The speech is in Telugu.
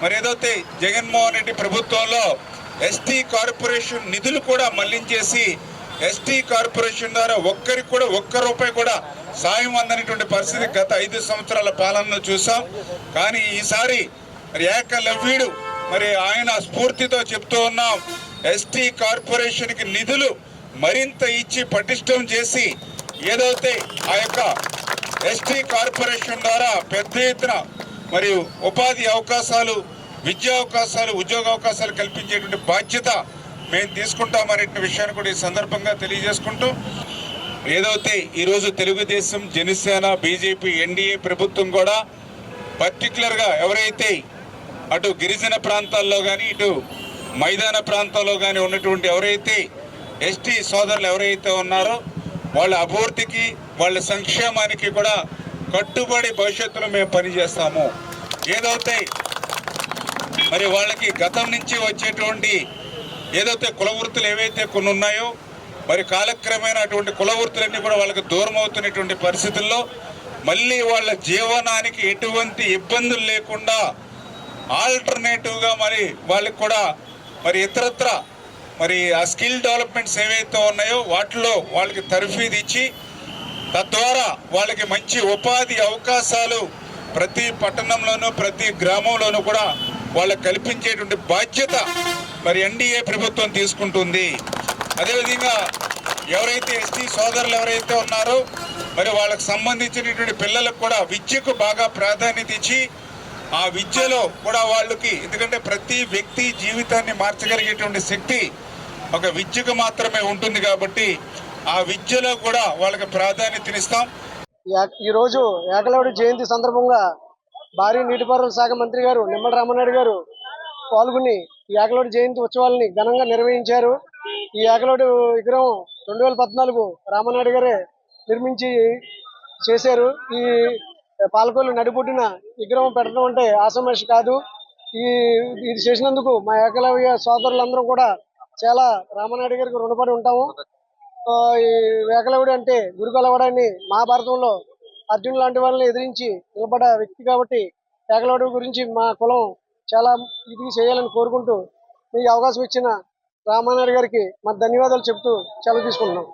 మరి ఏదైతే జగన్మోహన్ రెడ్డి ప్రభుత్వంలో ఎస్టీ కార్పొరేషన్ నిధులు కూడా మళ్లించేసి ఎస్టీ కార్పొరేషన్ ద్వారా ఒక్కరికి కూడా ఒక్క రూపాయి కూడా సాయం అందనేటువంటి పరిస్థితి గత 5 సంవత్సరాల పాలనలో చూసాం. కానీ ఈసారి మరి ఏకలవ్యుడు మరి ఆయన స్ఫూర్తితో చెప్తూ ఉన్నాం, ఎస్టీ కార్పొరేషన్కి నిధులు మరింత ఇచ్చి పటిష్టం చేసి ఏదైతే ఆ యొక్క ఎస్టీ కార్పొరేషన్ ద్వారా పెద్ద ఎత్తున మరియు ఉపాధి అవకాశాలు, విద్యా అవకాశాలు, ఉద్యోగ అవకాశాలు కల్పించేటువంటి బాధ్యత మేము తీసుకుంటామనే విషయాన్ని కూడా ఈ సందర్భంగా తెలియజేసుకుంటూ, ఏదైతే ఈరోజు తెలుగుదేశం, జనసేన, బీజేపీ, ఎన్డీఏ ప్రభుత్వం కూడా పర్టికులర్గా ఎవరైతే అటు గిరిజన ప్రాంతాల్లో కానీ ఇటు మైదాన ప్రాంతాల్లో కానీ ఉన్నటువంటి ఎవరైతే ఎస్టీ సోదరులు ఎవరైతే ఉన్నారో వాళ్ళ అభివృద్ధికి, వాళ్ళ సంక్షేమానికి కూడా కట్టుబడి భవిష్యత్తులో మేము పనిచేస్తాము. ఏదైతే మరి వాళ్ళకి గతం నుంచి వచ్చేటువంటి ఏదైతే కుల వృత్తులు ఏవైతే కొన్ని ఉన్నాయో మరి కాలక్రమేణా అటువంటి కుల వృత్తులన్నీ కూడా వాళ్ళకి దూరం అవుతున్నటువంటి పరిస్థితుల్లో మళ్ళీ వాళ్ళ జీవనానికి ఎటువంటి ఇబ్బందులు లేకుండా ఆల్టర్నేటివ్గా మరి వాళ్ళకి కూడా మరి ఇతరత్ర మరి ఆ స్కిల్ డెవలప్మెంట్స్ ఏవైతే ఉన్నాయో వాటిలో వాళ్ళకి తర్ఫీదు ఇచ్చి తద్వారా వాళ్ళకి మంచి ఉపాధి అవకాశాలు ప్రతి పట్టణంలోనూ ప్రతి గ్రామంలోనూ కూడా వాళ్ళకి కల్పించేటువంటి బాధ్యత మరి ఎన్డీఏ ప్రభుత్వం తీసుకుంటుంది. అదేవిధంగా ఎవరైతే ఎస్టీ సోదరులు ఎవరైతే ఉన్నారో మరి వాళ్ళకి సంబంధించినటువంటి పిల్లలకు కూడా విద్యకు బాగా ప్రాధాన్యత ఇచ్చి ఆ విద్యలో కూడా వాళ్ళకి, ఎందుకంటే ప్రతి వ్యక్తి జీవితాన్ని మార్చగలిగేటువంటి శక్తి ఒక విద్యకు మాత్రమే ఉంటుంది కాబట్టి ఆ విద్యలో కూడా వాళ్ళకి ప్రాధాన్యతనిస్తాం. ఈరోజు ఏకలవ్యుడి జయంతి సందర్భంగా భారీ నీటిపారుదల శాఖ మంత్రి గారు నిమ్మల రామానాయుడు గారు పాల్గొని ఈ ఏకలవ్యుడి జయంతి ఉత్సవాలని ఘనంగా నిర్వహించారు. ఈ ఏకలవ్యుడి విగ్రహం 2014 రామానాయుడు గారే నిర్మించి చేశారు. ఈ పాలకొల్లు నడిబొడ్డున విగ్రహం పెట్టడం అంటే ఆషామాషి కాదు. ఇది చేసినందుకు మా ఏకలవ్య సోదరులందరూ కూడా చాలా రామానాయుడు గారికి రుణపడి ఉంటాము. ఈ ఏకలవ్యుడు అంటే గురుకలవడాన్ని మహాభారతంలో అర్జునుడు లాంటి వాళ్ళని ఎదిరించి నిలబడ్డ వ్యక్తి కాబట్టి ఏకలవ్యుడి గురించి మా కులం చాలా ఇది చేయాలని కోరుకుంటూ ఈ అవకాశం ఇచ్చిన రామానాయుడు గారికి మా ధన్యవాదాలు చెప్తూ సెలవు తీసుకుంటున్నాం.